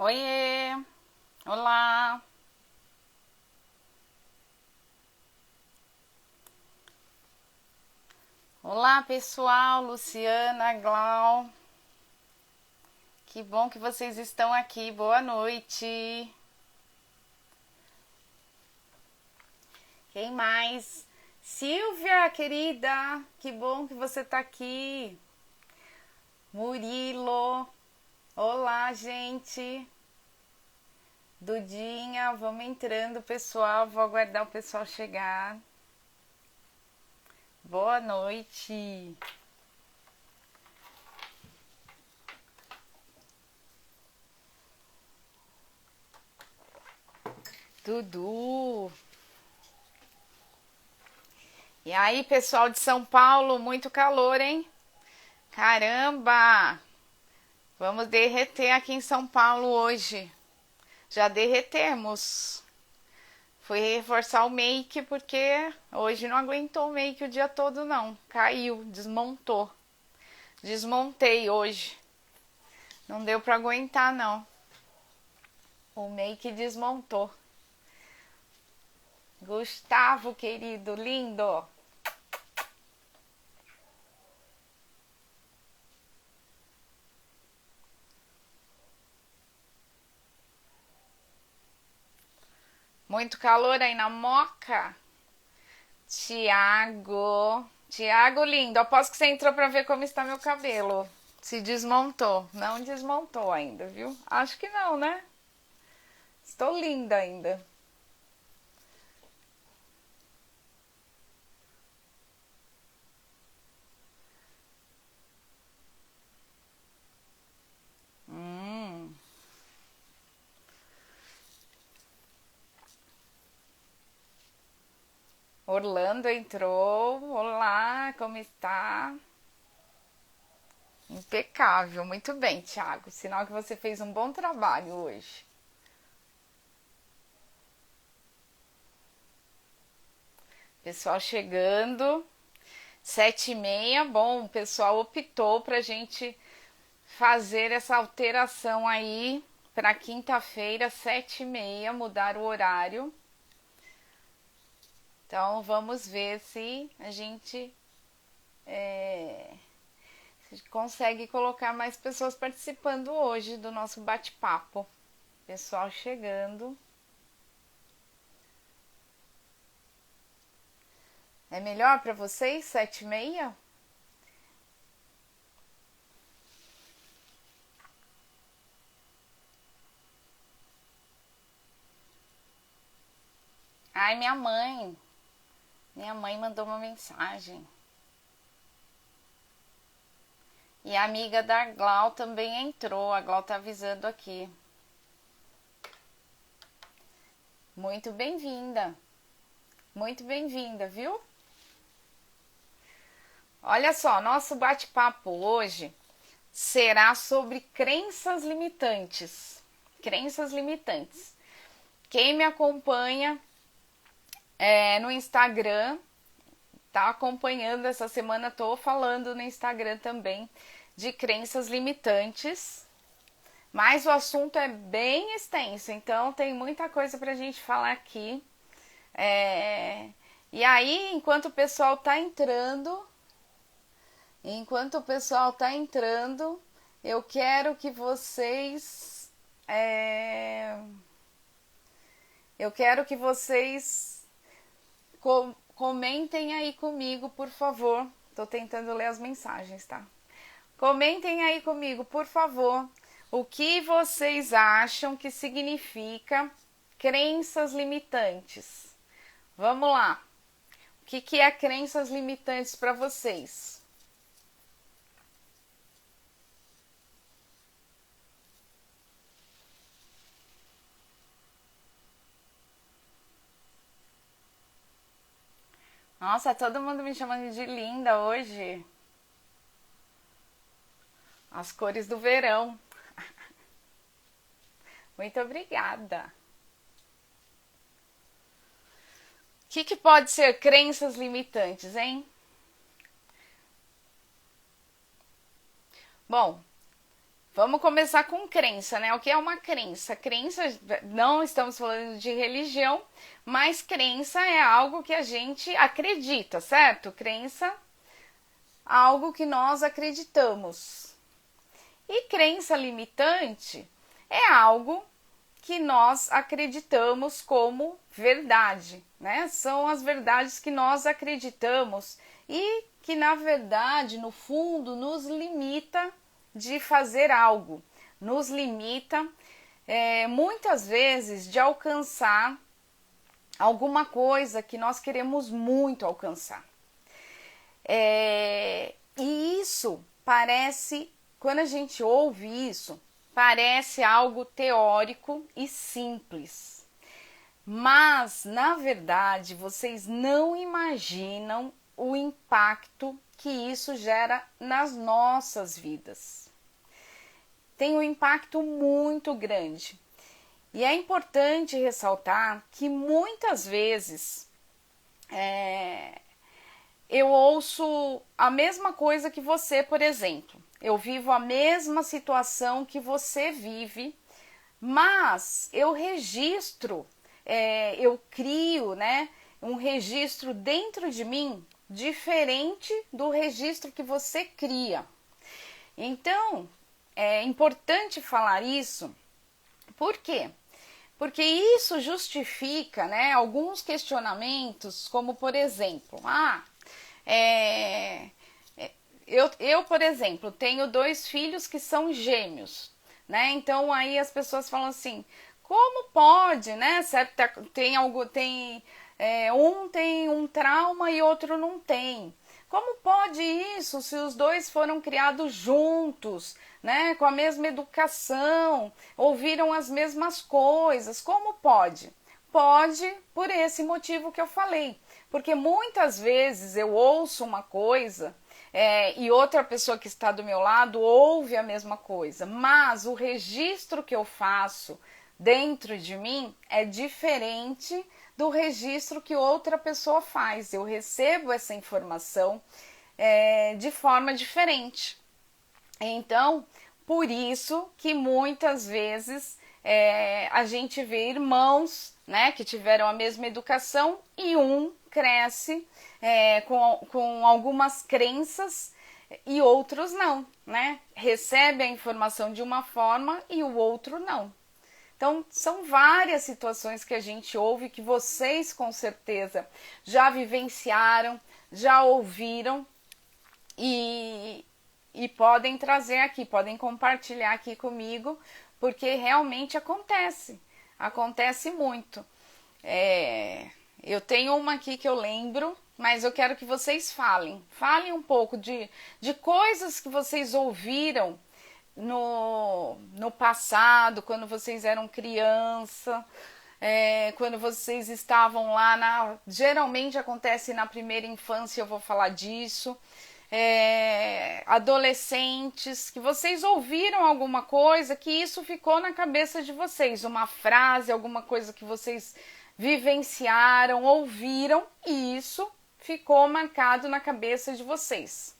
Oiê! Olá! Olá, pessoal! Luciana, Glau. Que bom que vocês estão aqui. Boa noite. Quem mais? Silvia, querida. Que bom que você tá aqui. Murilo. Olá, gente. Dudinha, vamos entrando, pessoal. Vou aguardar o pessoal chegar. Boa noite. Dudu. E aí, pessoal de São Paulo, muito calor, hein? Caramba! Vamos derreter aqui em São Paulo hoje. Já derretemos. Fui reforçar o make porque hoje não aguentou o make o dia todo não. Caiu, desmontou. Desmontei hoje. Não deu pra aguentar não. O make desmontou. Gustavo, querido, lindo. Muito calor aí na Moca. Tiago lindo, aposto que você entrou pra ver como está meu cabelo. Se desmontou. Não desmontou ainda, viu? Acho que não, né? Estou linda ainda. Hum. Orlando entrou. Olá, como está? Impecável, muito bem, Thiago. Sinal que você fez um bom trabalho hoje. Pessoal chegando. 7h30. Bom, o pessoal optou pra gente fazer essa alteração aí para quinta-feira, 7h30, mudar o horário. Então vamos ver se a gente consegue colocar mais pessoas participando hoje do nosso bate-papo. Pessoal chegando. É melhor para vocês, 7h30? Ai, minha mãe. Minha mãe mandou uma mensagem. E a amiga da Glau também entrou. A Glau tá avisando aqui. Muito bem-vinda. Muito bem-vinda, viu? Olha só, nosso bate-papo hoje será sobre crenças limitantes. Crenças limitantes. Quem me acompanha no Instagram, tá acompanhando essa semana, tô falando no Instagram também de crenças limitantes, mas o assunto é bem extenso, então tem muita coisa pra gente falar aqui. E aí, enquanto o pessoal tá entrando, eu quero que vocês comentem aí comigo, por favor. Tô tentando ler as mensagens, tá? Comentem aí comigo, por favor, o que vocês acham que significa crenças limitantes. Vamos lá. O que é crenças limitantes para vocês? Nossa, todo mundo me chamando de linda hoje. As cores do verão. Muito obrigada. O que pode ser crenças limitantes, hein? Bom, Vamos começar com crença, né? O que é uma crença? Crença, não estamos falando de religião, mas crença é algo que a gente acredita, certo? Crença, algo que nós acreditamos. E crença limitante é algo que nós acreditamos como verdade, né? São as verdades que nós acreditamos e que, na verdade, no fundo, nos limita de fazer algo, nos limita muitas vezes de alcançar alguma coisa que nós queremos muito alcançar. E isso parece, quando a gente ouve isso, parece algo teórico e simples. Mas, na verdade, vocês não imaginam o impacto que isso gera nas nossas vidas. Tem um impacto muito grande. E é importante ressaltar que muitas vezes eu ouço a mesma coisa que você, por exemplo. Eu vivo a mesma situação que você vive, mas eu registro, eu crio, né, um registro dentro de mim diferente do registro que você cria. Então, é importante falar isso. Por quê? Porque isso justifica, né, alguns questionamentos, como por exemplo, eu, por exemplo, tenho 2 filhos que são gêmeos, né? Então aí as pessoas falam assim, como pode, né? Um tem um trauma e outro não tem. Como pode isso se os 2 foram criados juntos, né? Com a mesma educação, ouviram as mesmas coisas? Como pode? Pode por esse motivo que eu falei. Porque muitas vezes eu ouço uma coisa e outra pessoa que está do meu lado ouve a mesma coisa, mas o registro que eu faço dentro de mim é diferente do registro que outra pessoa faz. Eu recebo essa informação de forma diferente. Então, por isso que muitas vezes a gente vê irmãos, né, que tiveram a mesma educação e um cresce com algumas crenças e outros não, né? Recebe a informação de uma forma e o outro não. Então, são várias situações que a gente ouve que vocês com certeza já vivenciaram, já ouviram e podem trazer aqui, podem compartilhar aqui comigo, porque realmente acontece muito. Eu tenho uma aqui que eu lembro, mas eu quero que vocês falem um pouco de coisas que vocês ouviram no passado, quando vocês eram criança, quando vocês estavam lá, geralmente acontece na primeira infância, eu vou falar disso, adolescentes, que vocês ouviram alguma coisa que isso ficou na cabeça de vocês, uma frase, alguma coisa que vocês vivenciaram, ouviram e isso ficou marcado na cabeça de vocês.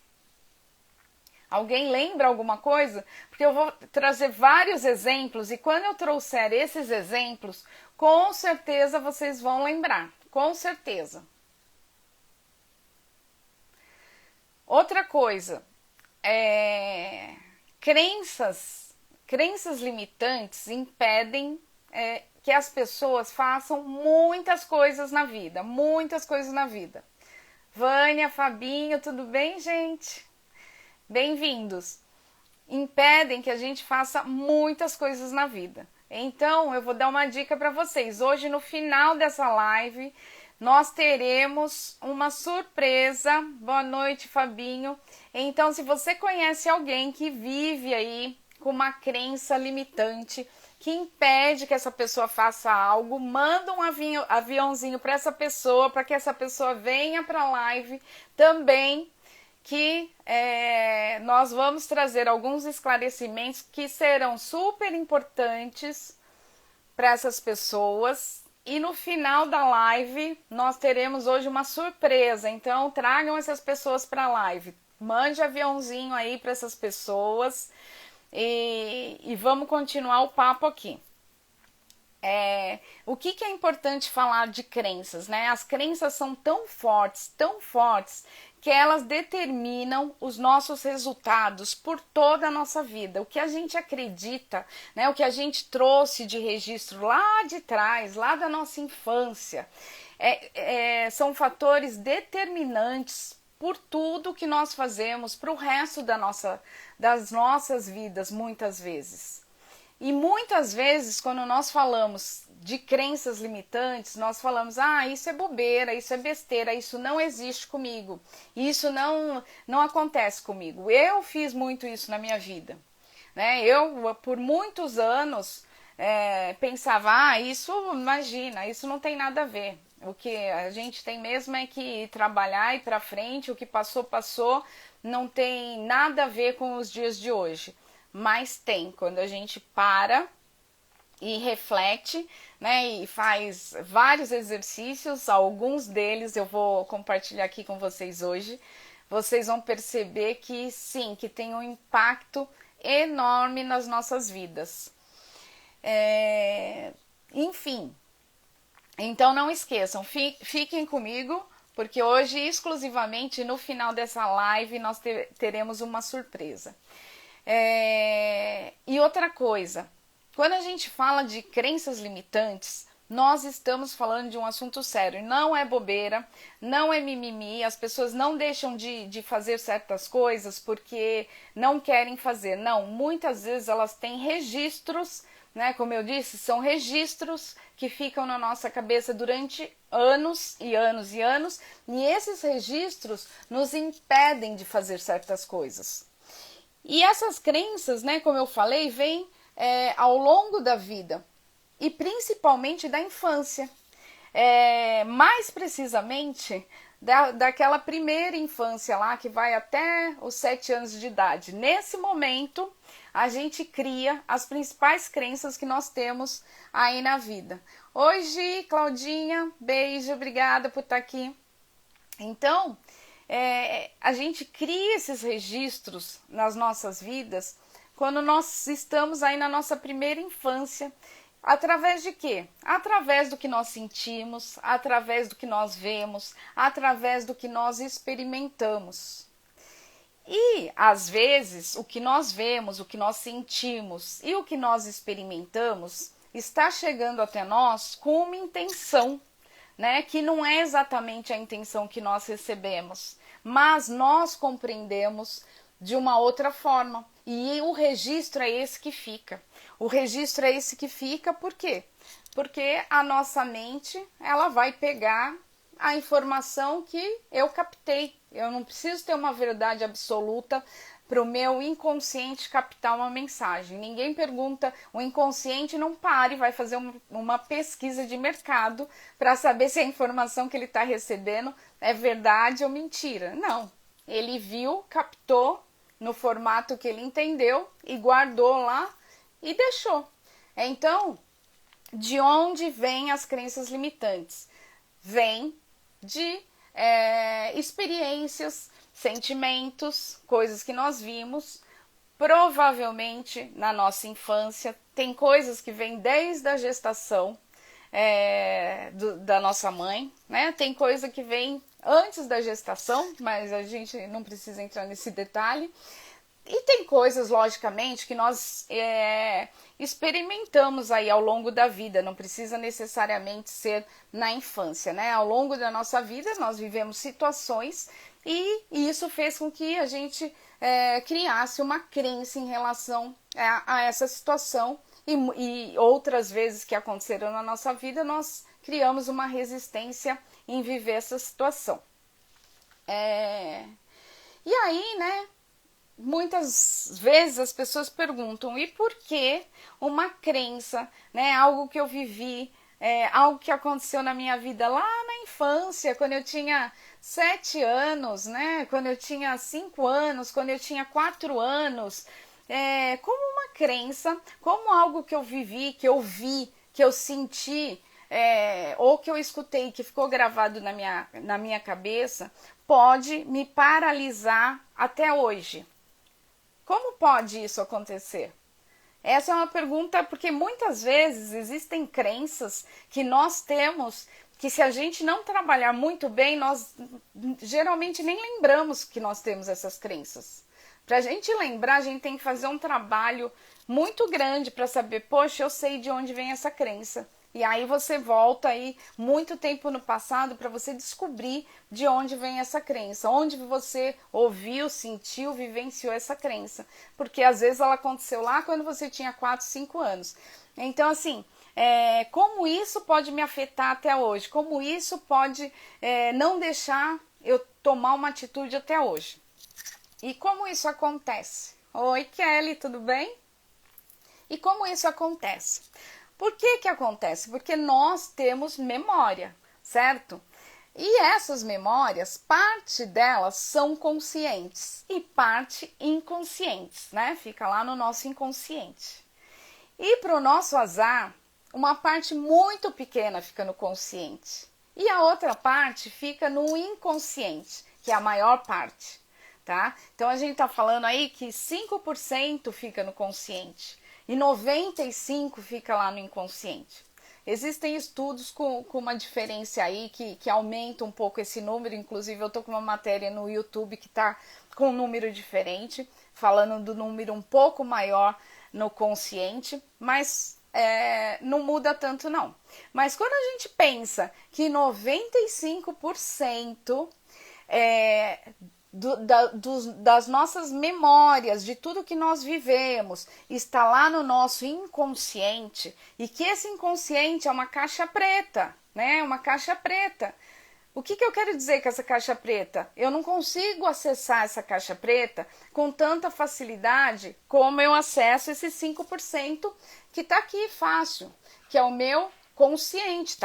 Alguém lembra alguma coisa? Porque eu vou trazer vários exemplos e quando eu trouxer esses exemplos, com certeza vocês vão lembrar, com certeza. Outra coisa, crenças limitantes impedem que as pessoas façam muitas coisas na vida, Vânia, Fabinho, tudo bem, gente? Bem-vindos. Impedem que a gente faça muitas coisas na vida. Então, eu vou dar uma dica para vocês. Hoje, no final dessa live, nós teremos uma surpresa. Boa noite, Fabinho. Então, se você conhece alguém que vive aí com uma crença limitante, que impede que essa pessoa faça algo, manda um aviãozinho para essa pessoa, para que essa pessoa venha para a live também, que nós vamos trazer alguns esclarecimentos que serão super importantes para essas pessoas. E no final da live, nós teremos hoje uma surpresa. Então, tragam essas pessoas para a live. Mande aviãozinho aí para essas pessoas. e vamos continuar o papo aqui. O que é importante falar de crenças, né? As crenças são tão fortes, que elas determinam os nossos resultados por toda a nossa vida. O que a gente acredita, né? O que a gente trouxe de registro lá de trás, lá da nossa infância, são fatores determinantes por tudo que nós fazemos para o resto das nossas vidas, muitas vezes. E muitas vezes, quando nós falamos de crenças limitantes, nós falamos, isso é bobeira, isso é besteira, isso não existe comigo, isso não acontece comigo. Eu fiz muito isso na minha vida, né? Eu, por muitos anos, pensava, isso, imagina, isso não tem nada a ver. O que a gente tem mesmo é que trabalhar e ir para frente, o que passou, passou, não tem nada a ver com os dias de hoje. Mas tem, quando a gente para e reflete, né, e faz vários exercícios, alguns deles eu vou compartilhar aqui com vocês hoje, vocês vão perceber que sim, que tem um impacto enorme nas nossas vidas. Enfim, então não esqueçam, fiquem comigo, porque hoje, exclusivamente no final dessa live, nós teremos uma surpresa. E outra coisa, quando a gente fala de crenças limitantes, nós estamos falando de um assunto sério, não é bobeira, não é mimimi, as pessoas não deixam de fazer certas coisas porque não querem fazer, não, muitas vezes elas têm registros, né, como eu disse, são registros que ficam na nossa cabeça durante anos e anos e anos, e esses registros nos impedem de fazer certas coisas. E essas crenças, né, como eu falei, vêm ao longo da vida e principalmente da infância. Mais precisamente daquela primeira infância lá que vai até os 7 anos de idade. Nesse momento, a gente cria as principais crenças que nós temos aí na vida. Hoje, Claudinha, beijo, obrigada por estar aqui. Então, a gente cria esses registros nas nossas vidas quando nós estamos aí na nossa primeira infância. Através de quê? Através do que nós sentimos, através do que nós vemos, através do que nós experimentamos. E, às vezes, o que nós vemos, o que nós sentimos e o que nós experimentamos está chegando até nós com uma intenção, né, que não é exatamente a intenção que nós recebemos, mas nós compreendemos de uma outra forma. E o registro é esse que fica. O registro é esse que fica, por quê? Porque a nossa mente, ela vai pegar a informação que eu captei. Eu não preciso ter uma verdade absoluta para o meu inconsciente captar uma mensagem. Ninguém pergunta, o inconsciente não para e vai fazer uma pesquisa de mercado para saber se a informação que ele está recebendo é verdade ou mentira. Não, ele viu, captou no formato que ele entendeu e guardou lá e deixou. Então, de onde vêm as crenças limitantes? Vem de experiências, sentimentos, coisas que nós vimos, provavelmente na nossa infância. Tem coisas que vêm desde a gestação da nossa mãe, né? Tem coisa que vem antes da gestação, mas a gente não precisa entrar nesse detalhe. E tem coisas, logicamente, que nós experimentamos aí ao longo da vida, não precisa necessariamente ser na infância, né? Ao longo da nossa vida, nós vivemos situações e isso fez com que a gente criasse uma crença em relação a essa situação e outras vezes que aconteceram na nossa vida, nós criamos uma resistência em viver essa situação. E aí, né? Muitas vezes as pessoas perguntam, e por que uma crença, né, algo que eu vivi, algo que aconteceu na minha vida lá na infância, quando eu tinha 7 anos, né, quando eu tinha 5 anos, quando eu tinha 4 anos, como uma crença, como algo que eu vivi, que eu vi, que eu senti, ou que eu escutei, que ficou gravado na minha cabeça, pode me paralisar até hoje. Como pode isso acontecer? Essa é uma pergunta porque muitas vezes existem crenças que nós temos que se a gente não trabalhar muito bem, nós geralmente nem lembramos que nós temos essas crenças. Para a gente lembrar, a gente tem que fazer um trabalho muito grande para saber, poxa, eu sei de onde vem essa crença. E aí você volta aí muito tempo no passado para você descobrir de onde vem essa crença, onde você ouviu, sentiu, vivenciou essa crença. Porque às vezes ela aconteceu lá quando você tinha 4, 5 anos. Então assim, como isso pode me afetar até hoje? Como isso pode não deixar eu tomar uma atitude até hoje? E como isso acontece? Oi Kelly, tudo bem? E como isso acontece? Por que que acontece? Porque nós temos memória, certo? E essas memórias, parte delas são conscientes e parte inconscientes, né? Fica lá no nosso inconsciente. E para o nosso azar, uma parte muito pequena fica no consciente e a outra parte fica no inconsciente, que é a maior parte, tá? Então a gente tá falando aí que 5% fica no consciente e 95% fica lá no inconsciente. Existem estudos com uma diferença aí que aumenta um pouco esse número, inclusive eu tô com uma matéria no YouTube que tá com um número diferente, falando do número um pouco maior no consciente, mas não muda tanto não. Mas quando a gente pensa que 95% das nossas memórias, de tudo que nós vivemos, está lá no nosso inconsciente, e que esse inconsciente é uma caixa preta, né? Uma caixa preta. O que eu quero dizer com essa caixa preta? Eu não consigo acessar essa caixa preta com tanta facilidade como eu acesso esses 5% que está aqui fácil, que é o meu consciente,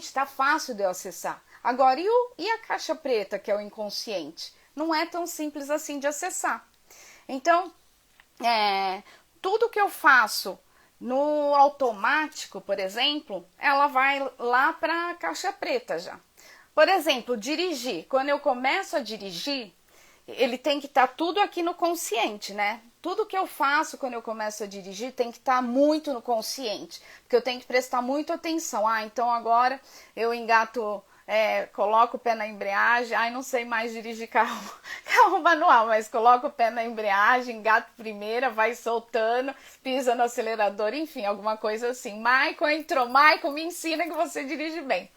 está fácil de eu acessar. Agora, e a caixa preta, que é o inconsciente? Não é tão simples assim de acessar. Então, tudo que eu faço no automático, por exemplo, ela vai lá para a caixa preta já. Por exemplo, dirigir. Quando eu começo a dirigir, ele tem que estar tudo aqui no consciente, né? Tudo que eu faço quando eu começo a dirigir tem que estar muito no consciente, porque eu tenho que prestar muita atenção. Então agora eu engato, coloco o pé na embreagem, não sei mais dirigir carro manual, mas coloco o pé na embreagem, engato primeira, vai soltando, pisa no acelerador, enfim, alguma coisa assim. Michael entrou, Michael, me ensina que você dirige bem.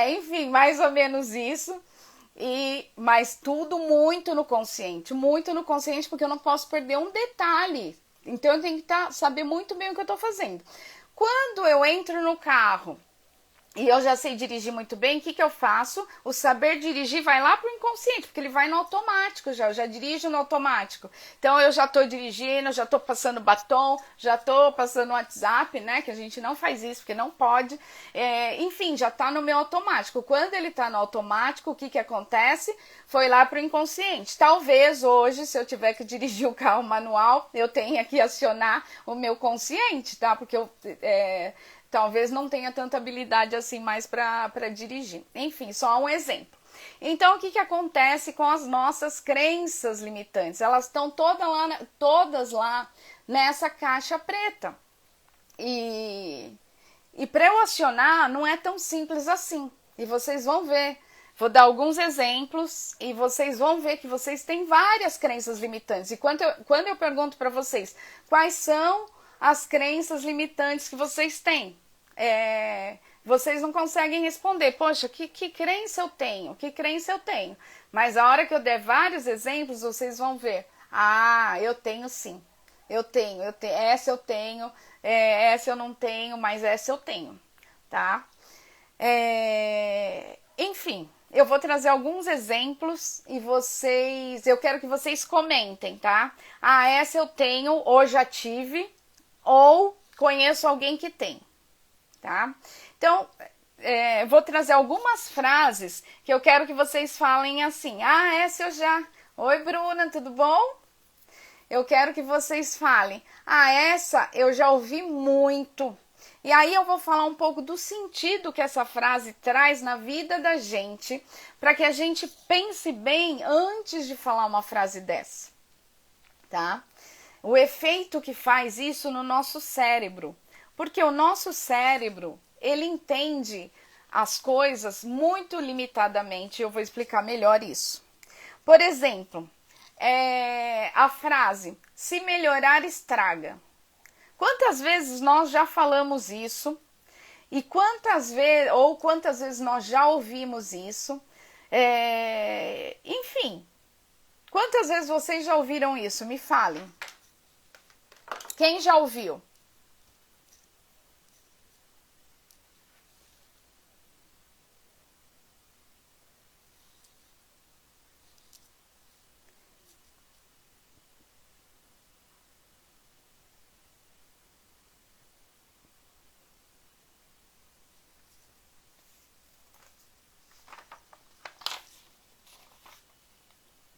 Enfim, mais ou menos isso. Mas tudo muito no consciente, porque eu não posso perder um detalhe. Então eu tenho que saber muito bem o que eu estou fazendo. Quando eu entro no carro e eu já sei dirigir muito bem, o que eu faço? O saber dirigir vai lá pro inconsciente, porque ele vai no automático já, eu já dirijo no automático. Então eu já estou dirigindo, já estou passando batom, já estou passando WhatsApp, né? Que a gente não faz isso, porque não pode. Enfim, já está no meu automático. Quando ele está no automático, o que acontece? Foi lá pro inconsciente. Talvez hoje, se eu tiver que dirigir o carro manual, eu tenha que acionar o meu consciente, tá? Porque talvez não tenha tanta habilidade assim mais para dirigir. Enfim, só um exemplo. Então, o que acontece com as nossas crenças limitantes? Elas estão todas lá nessa caixa preta. E para eu acionar, não é tão simples assim. E vocês vão ver. Vou dar alguns exemplos e vocês vão ver que vocês têm várias crenças limitantes. E quando eu pergunto para vocês quais são as crenças limitantes que vocês têm, vocês não conseguem responder. Poxa, que crença eu tenho? Que crença eu tenho? Mas a hora que eu der vários exemplos, vocês vão ver. Eu tenho sim. Eu tenho. Essa eu tenho. Essa eu não tenho, mas essa eu tenho. Tá? Enfim, eu vou trazer alguns exemplos e eu quero que vocês comentem, tá? Essa eu tenho, ou já tive, ou conheço alguém que tem. Tá? Então, vou trazer algumas frases que eu quero que vocês falem assim. Essa eu já... Oi, Bruna, tudo bom? Eu quero que vocês falem. Essa eu já ouvi muito. E aí eu vou falar um pouco do sentido que essa frase traz na vida da gente, para que a gente pense bem antes de falar uma frase dessa. tá? O efeito que faz isso no nosso cérebro, porque o nosso cérebro, ele entende as coisas muito limitadamente. Eu vou explicar melhor isso. Por exemplo, a frase, se melhorar estraga. Quantas vezes nós já falamos isso? E quantas vezes nós já ouvimos isso? Enfim, quantas vezes vocês já ouviram isso? Me falem. Quem já ouviu?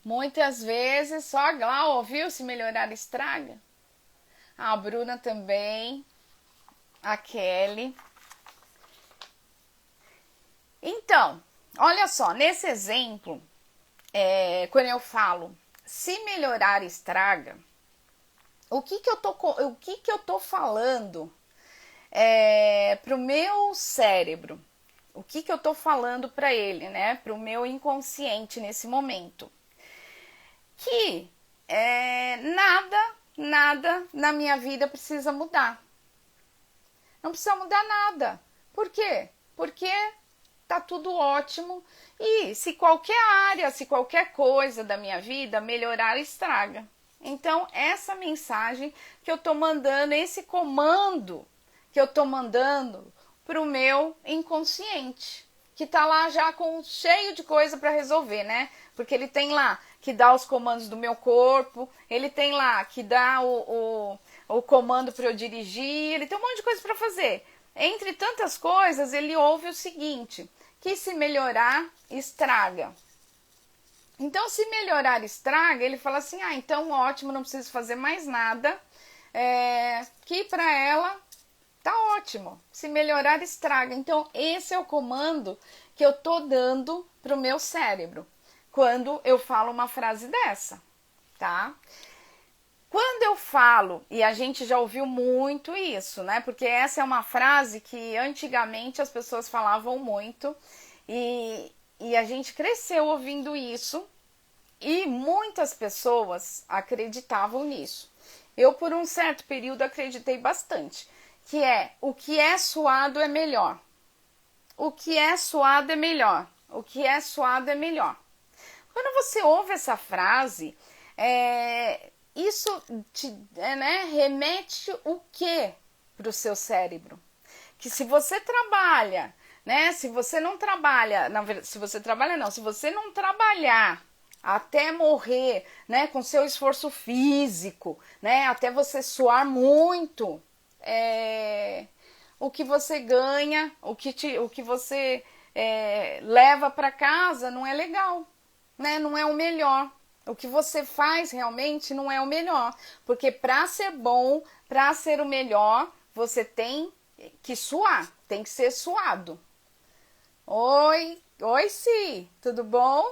Muitas vezes, só a Glau ouviu, se melhorar estraga. A Bruna também, a Kelly. Então, olha só, nesse exemplo, quando eu falo se melhorar estraga, o que eu tô falando pro meu cérebro? O que eu tô falando para ele, né? Pro meu inconsciente nesse momento? Que nada na minha vida precisa mudar. Não precisa mudar nada. Por quê? Porque tá tudo ótimo e se qualquer área, se qualquer coisa da minha vida melhorar, estraga. Então, essa mensagem que eu tô mandando, esse comando que eu tô mandando pro meu inconsciente, que tá lá já cheio de coisa para resolver, né? Porque ele tem lá que dá os comandos do meu corpo, ele tem lá que dá o comando para eu dirigir, ele tem um monte de coisa para fazer. Entre tantas coisas, ele ouve o seguinte, que se melhorar, estraga. Então, se melhorar, estraga, ele fala assim, então ótimo, não preciso fazer mais nada, que para ela tá ótimo. Se melhorar, estraga. Então, esse é o comando que eu tô dando pro meu cérebro quando eu falo uma frase dessa, tá? Quando eu falo, e a gente já ouviu muito isso, né? Porque essa é uma frase que antigamente as pessoas falavam muito e a gente cresceu ouvindo isso e muitas pessoas acreditavam nisso. Eu, por um certo período, acreditei bastante, que o que é suado é melhor. O que é suado é melhor. O que é suado é melhor. Quando você ouve essa frase, isso te remete o quê para o seu cérebro? Que se você trabalha, né? Se você não trabalha, se você não trabalhar até morrer, né? Com seu esforço físico, né? Até você suar muito, o que você ganha, o que você leva para casa não é legal. Né? Não é o melhor. O que você faz realmente não é o melhor. Porque para ser bom, para ser o melhor, você tem que suar. Tem que ser suado. Oi, Si, tudo bom?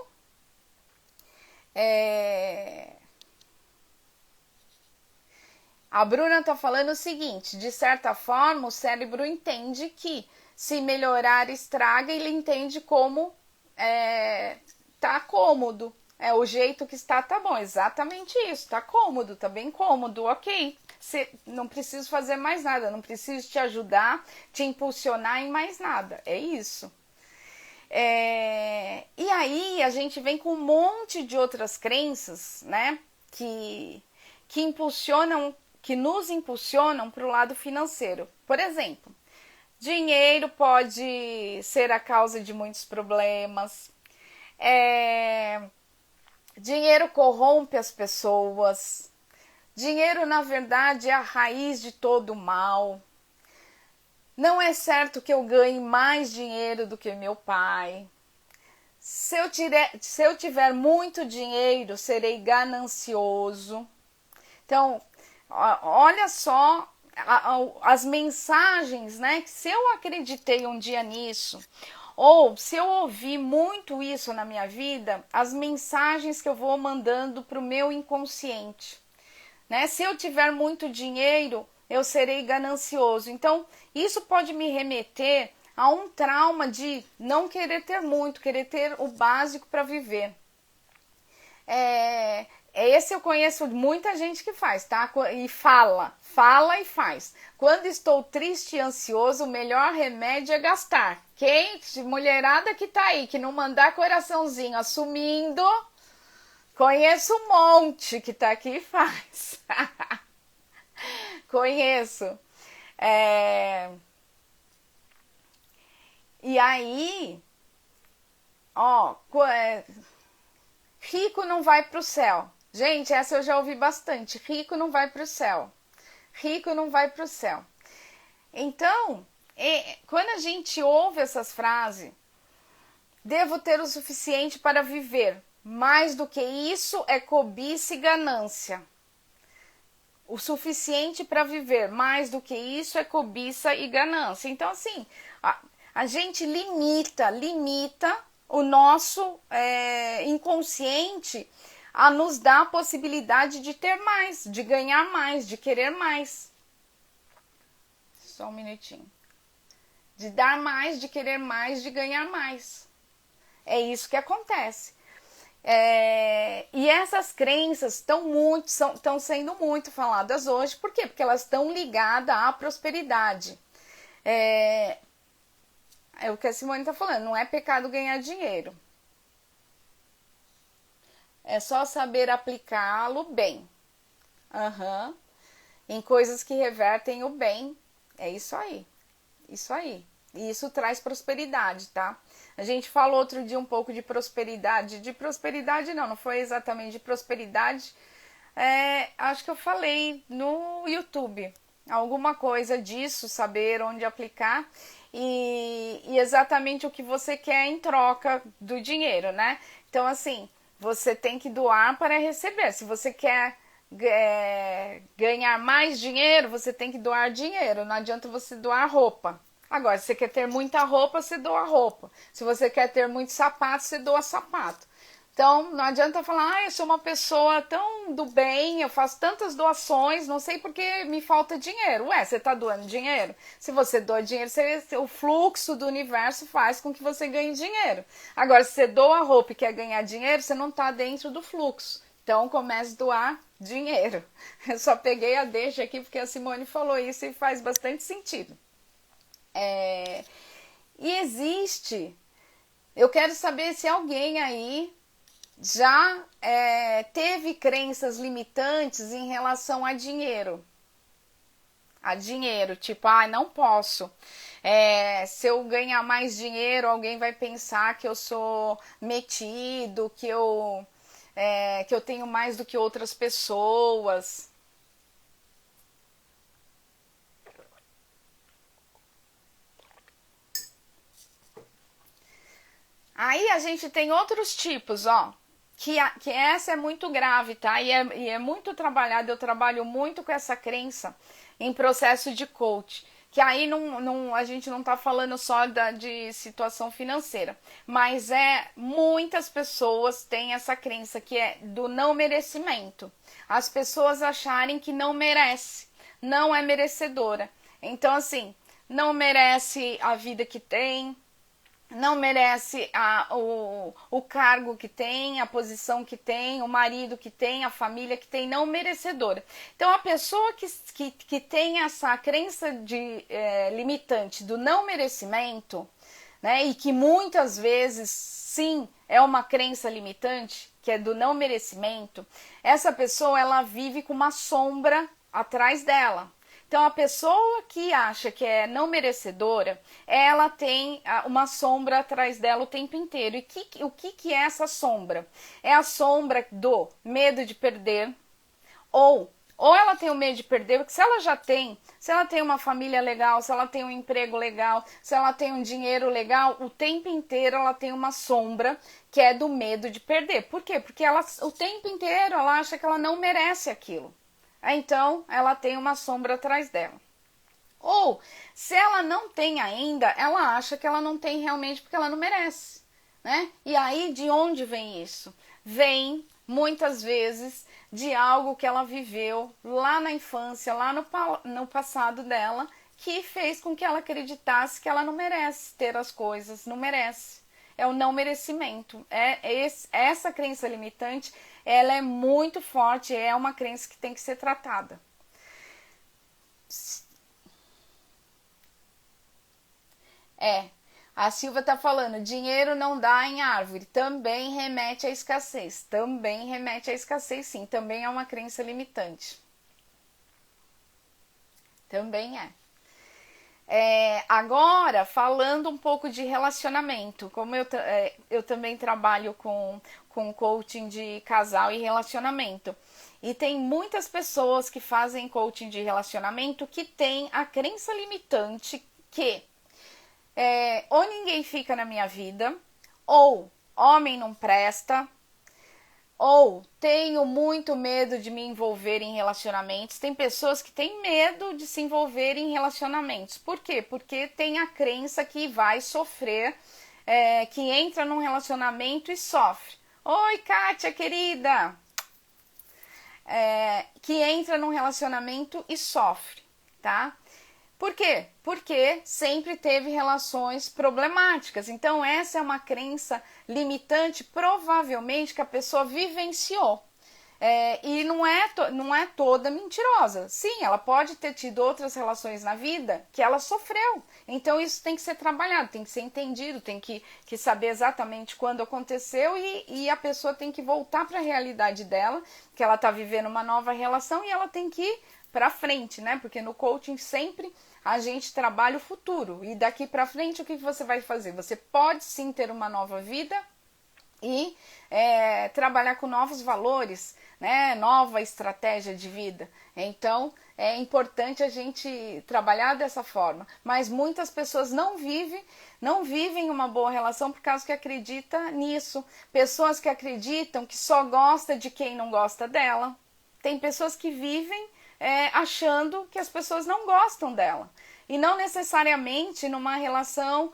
A Bruna tá falando o seguinte, de certa forma o cérebro entende que se melhorar estraga, ele entende como tá cômodo. O jeito que está, tá bom. Exatamente isso. Tá cômodo, tá bem cômodo, ok. Não preciso fazer mais nada, não preciso te ajudar, te impulsionar em mais nada. É isso. E aí a gente vem com um monte de outras crenças, né? Que nos impulsionam para o lado financeiro. Por exemplo, dinheiro pode ser a causa de muitos problemas. Dinheiro corrompe as pessoas. Dinheiro, na verdade, é a raiz de todo o mal. Não é certo que eu ganhe mais dinheiro do que meu pai. Se eu tiver muito dinheiro, serei ganancioso. Então, olha só as mensagens, né? Se eu acreditei um dia nisso, ou se eu ouvi muito isso na minha vida, as mensagens que eu vou mandando para o meu inconsciente. né? Se eu tiver muito dinheiro, eu serei ganancioso. Então, isso pode me remeter a um trauma de não querer ter muito, querer ter o básico para viver. Esse eu conheço muita gente que faz, tá? E fala e faz. Quando estou triste e ansioso, o melhor remédio é gastar. Quem, mulherada que tá aí, que não mandar coraçãozinho assumindo, conheço um monte que tá aqui e faz. Conheço. E aí, ó, rico não vai pro céu. Gente, essa eu já ouvi bastante. Rico não vai pro céu. Rico não vai pro céu. Então, quando a gente ouve essas frases, devo ter o suficiente para viver. Mais do que isso é cobiça e ganância. O suficiente para viver. Mais do que isso é cobiça e ganância. Então, assim, a gente limita o nosso inconsciente a nos dar a possibilidade de ter mais, de ganhar mais, de querer mais. Só um minutinho. De dar mais, de querer mais, de ganhar mais. É isso que acontece. E essas crenças estão sendo muito faladas hoje. Por quê? Porque elas estão ligadas à prosperidade. É o que a Simone está falando. Não é pecado ganhar dinheiro. É só saber aplicá-lo bem. Em coisas que revertem o bem. É isso aí. Isso aí. E isso traz prosperidade, tá? A gente falou outro dia um pouco de prosperidade. De prosperidade não foi exatamente de prosperidade. Acho que eu falei no YouTube. Alguma coisa disso, saber onde aplicar. E exatamente o que você quer em troca do dinheiro, né? Então, assim, você tem que doar para receber. Se você quer ganhar mais dinheiro, você tem que doar dinheiro. Não adianta você doar roupa. Agora, se você quer ter muita roupa, você doa roupa. Se você quer ter muito sapato, você doa sapato. Então, não adianta falar, eu sou uma pessoa tão do bem, eu faço tantas doações, não sei porque me falta dinheiro. Você tá doando dinheiro? Se você doa dinheiro, o fluxo do universo faz com que você ganhe dinheiro. Agora, se você doa roupa e quer ganhar dinheiro, você não tá dentro do fluxo. Então, comece a doar dinheiro. Eu só peguei a deixa aqui porque a Simone falou isso e faz bastante sentido. E existe, eu quero saber se alguém aí já teve crenças limitantes em relação a dinheiro. Tipo, não posso. Se eu ganhar mais dinheiro, alguém vai pensar que eu sou metido, que eu tenho mais do que outras pessoas. Aí a gente tem outros tipos, que essa é muito grave, tá? E é muito trabalhada, eu trabalho muito com essa crença em processo de coach. Que aí a gente não tá falando só de situação financeira, mas muitas pessoas têm essa crença que é do não merecimento. As pessoas acharem que não merece, não é merecedora. Então, assim, não merece a vida que tem, não merece o cargo que tem, a posição que tem, o marido que tem, a família que tem, não merecedora. Então, a pessoa que tem essa crença limitante do não merecimento, né, e que muitas vezes, sim, é uma crença limitante, que é do não merecimento, essa pessoa, ela vive com uma sombra atrás dela. Então, a pessoa que acha que é não merecedora, ela tem uma sombra atrás dela o tempo inteiro. E o que é essa sombra? É a sombra do medo de perder, ou ela tem o medo de perder, porque se ela tem uma família legal, se ela tem um emprego legal, se ela tem um dinheiro legal, o tempo inteiro ela tem uma sombra que é do medo de perder. Por quê? Porque o tempo inteiro ela acha que ela não merece aquilo. Então, ela tem uma sombra atrás dela. Ou, se ela não tem ainda, ela acha que ela não tem realmente porque ela não merece, né? E aí, de onde vem isso? Vem muitas vezes, de algo que ela viveu lá na infância, lá no passado dela, que fez com que ela acreditasse que ela não merece ter as coisas, não merece. É o não merecimento. Essa crença limitante, ela é muito forte, é uma crença que tem que ser tratada. A Silvia está falando, dinheiro não dá em árvore, também remete à escassez. Também remete à escassez, sim. Também é uma crença limitante. Também é. Agora, falando um pouco de relacionamento, como eu também trabalho com coaching de casal e relacionamento. E tem muitas pessoas que fazem coaching de relacionamento que tem a crença limitante que ou ninguém fica na minha vida, ou homem não presta, ou tenho muito medo de me envolver em relacionamentos. Tem pessoas que têm medo de se envolver em relacionamentos. Por quê? Porque tem a crença que vai sofrer, que entra num relacionamento e sofre. Oi, Kátia, querida! Que entra num relacionamento e sofre, tá? Por quê? Porque sempre teve relações problemáticas. Então, essa é uma crença limitante, provavelmente, que a pessoa vivenciou. E não é toda mentirosa. Sim, ela pode ter tido outras relações na vida que ela sofreu. Então, isso tem que ser trabalhado, tem que ser entendido, tem que saber exatamente quando aconteceu e a pessoa tem que voltar para a realidade dela, que ela está vivendo uma nova relação e ela tem que ir para frente, né? Porque no coaching sempre a gente trabalha o futuro. E daqui para frente o que você vai fazer? Você pode sim ter uma nova vida e trabalhar com novos valores, né? Nova estratégia de vida. Então é importante a gente trabalhar dessa forma. Mas muitas pessoas não vivem uma boa relação por causa que acredita nisso. Pessoas que acreditam que só gosta de quem não gosta dela. Tem pessoas que vivem achando que as pessoas não gostam dela. E não necessariamente numa relação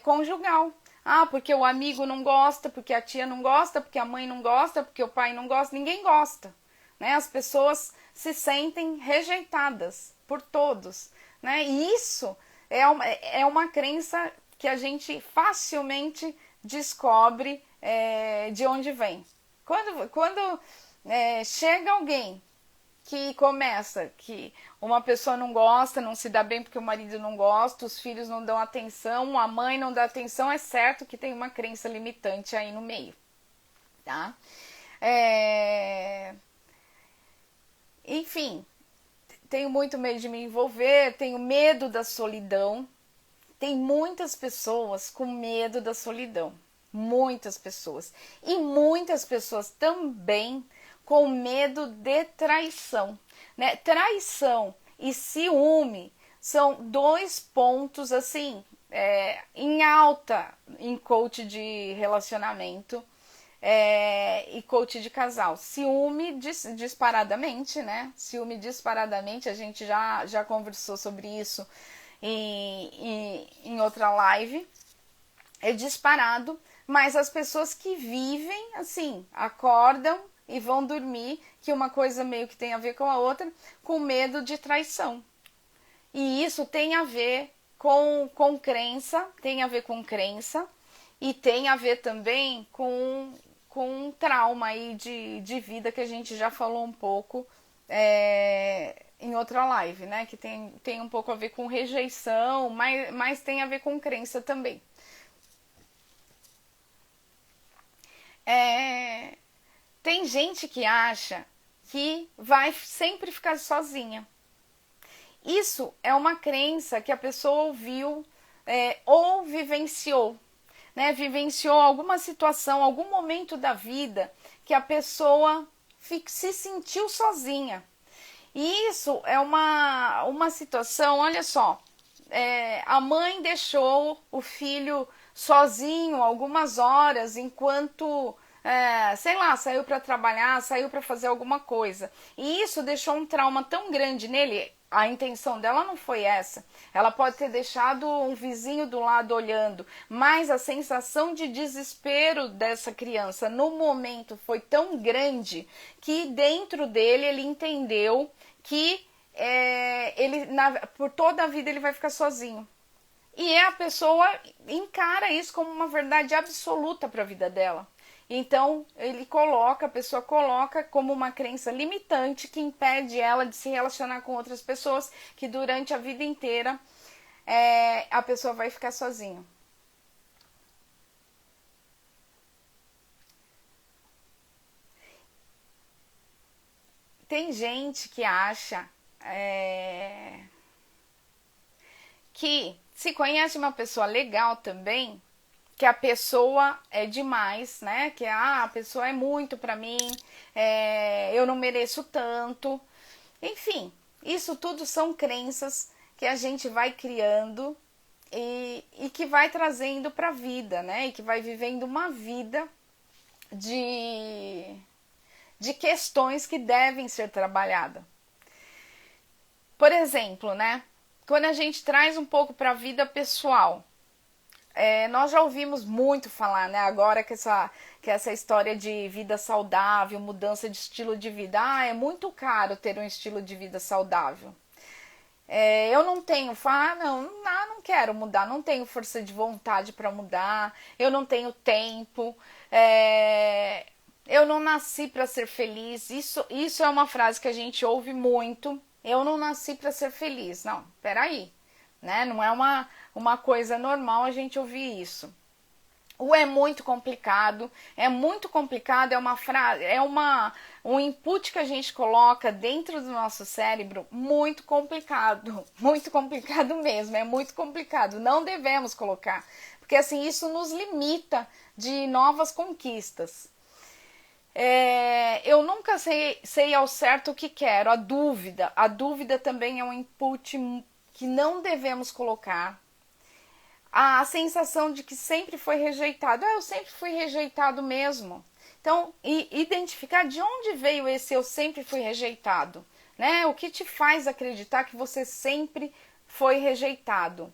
conjugal. Ah, porque o amigo não gosta, porque a tia não gosta, porque a mãe não gosta, porque o pai não gosta. Ninguém gosta. Né? As pessoas se sentem rejeitadas por todos. Né? E isso é uma crença que a gente facilmente descobre de onde vem. Quando chega alguém que começa que uma pessoa não gosta, não se dá bem porque o marido não gosta, os filhos não dão atenção, a mãe não dá atenção, é certo que tem uma crença limitante aí no meio, tá? Enfim, tenho muito medo de me envolver, tenho medo da solidão. Tem muitas pessoas com medo da solidão, muitas pessoas. E muitas pessoas também com medo de traição, né? Traição e ciúme são dois pontos assim em alta em coach de relacionamento e coach de casal. Ciúme disparadamente, né? Ciúme disparadamente, a gente já conversou sobre isso em outra live. É disparado, mas as pessoas que vivem assim, acordam e vão dormir, que uma coisa meio que tem a ver com a outra, com medo de traição. E isso tem a ver com crença, tem a ver com crença, e tem a ver também com um trauma aí de vida que a gente já falou um pouco em outra live, né? Que tem um pouco a ver com rejeição, mas tem a ver com crença também. Tem gente que acha que vai sempre ficar sozinha. Isso é uma crença que a pessoa ouviu ou vivenciou. Né? Vivenciou alguma situação, algum momento da vida que a pessoa se sentiu sozinha. E isso é uma situação, olha só, a mãe deixou o filho sozinho algumas horas enquanto sei lá, saiu para trabalhar, saiu para fazer alguma coisa. E isso deixou um trauma tão grande nele. A intenção dela não foi essa. Ela pode ter deixado um vizinho do lado olhando, mas a sensação de desespero dessa criança no momento foi tão grande que dentro dele ele entendeu que por toda a vida ele vai ficar sozinho. E a pessoa encara isso como uma verdade absoluta para a vida dela. Então, a pessoa coloca como uma crença limitante que impede ela de se relacionar com outras pessoas, que durante a vida inteira a pessoa vai ficar sozinha. Tem gente que acha que se conhece uma pessoa legal também, que a pessoa é demais, né? Que a pessoa é muito pra mim, eu não mereço tanto. Enfim, isso tudo são crenças que a gente vai criando e que vai trazendo pra vida, né? E que vai vivendo uma vida de questões que devem ser trabalhadas. Por exemplo, né? Quando a gente traz um pouco para a vida pessoal, nós já ouvimos muito falar, né? Agora que essa história de vida saudável, mudança de estilo de vida, é muito caro ter um estilo de vida saudável. Eu não tenho, não quero mudar, não tenho força de vontade para mudar, eu não tenho tempo, eu não nasci para ser feliz. Isso é uma frase que a gente ouve muito. Eu não nasci para ser feliz. Não, peraí, né? Não é uma coisa normal a gente ouvir isso. É muito complicado, é uma frase, um input que a gente coloca dentro do nosso cérebro muito complicado mesmo, é muito complicado, não devemos colocar, porque assim, isso nos limita de novas conquistas. Eu nunca sei ao certo o que quero, a dúvida também é um input que não devemos colocar. A sensação de que sempre foi rejeitado, eu sempre fui rejeitado mesmo. Então, identificar de onde veio esse eu sempre fui rejeitado, né? O que te faz acreditar que você sempre foi rejeitado?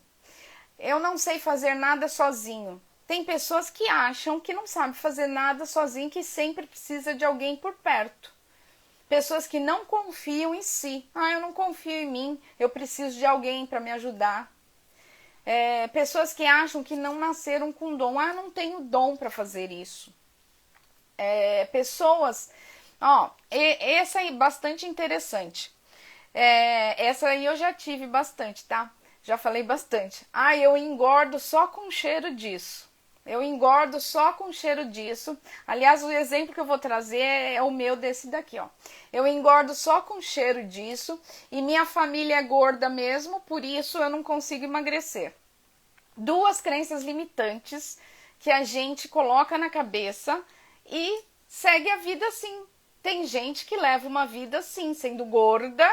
Eu não sei fazer nada sozinho. Tem pessoas que acham que não sabe fazer nada sozinho, que sempre precisa de alguém por perto. Pessoas que não confiam em si. Eu não confio em mim, eu preciso de alguém para me ajudar. Pessoas que acham que não nasceram com dom. Eu não tenho dom para fazer isso. Pessoas... essa aí é bastante interessante. Essa aí eu já tive bastante, tá? Já falei bastante. Eu engordo só com o cheiro disso. Eu engordo só com o cheiro disso. Aliás, o exemplo que eu vou trazer é o meu desse daqui, ó. Eu engordo só com o cheiro disso e minha família é gorda mesmo, por isso eu não consigo emagrecer. Duas crenças limitantes que a gente coloca na cabeça e segue a vida assim. Tem gente que leva uma vida assim, sendo gorda